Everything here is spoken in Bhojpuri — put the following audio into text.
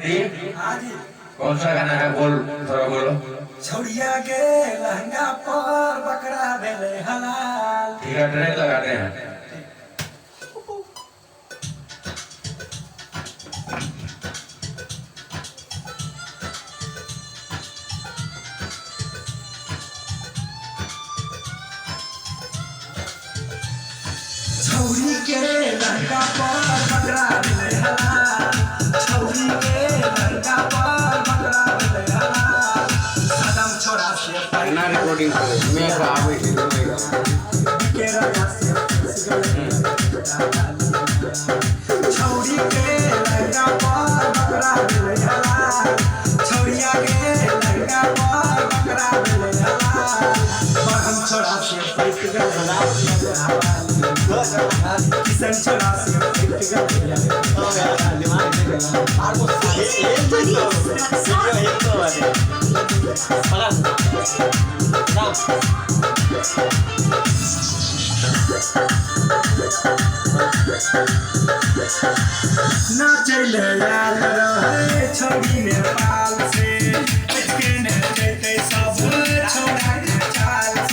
आंटी कौन सा गाना है बोल थोड़ा बोलो छौड़िया के लहंगा पर बकरा बेले हलाल ठीक है ट्रेन लगाते हैं छौरी के लहंगा पर बकरा बेले हलाल छौरी के लहंगा पर बकरा बेले हलाल सदम छोड़ा से ना रिकॉर्डिंग करो मैं को आवे के राजा से छौरी के लहंगा पर बकरा बेले हलाल छौरिया के लहंगा पर बकरा बेले हलाल हम छोड़ा से पैक गल हलाल किसन छोड़ा से पैक गल ना चले यार रहे छोड़ी में पाल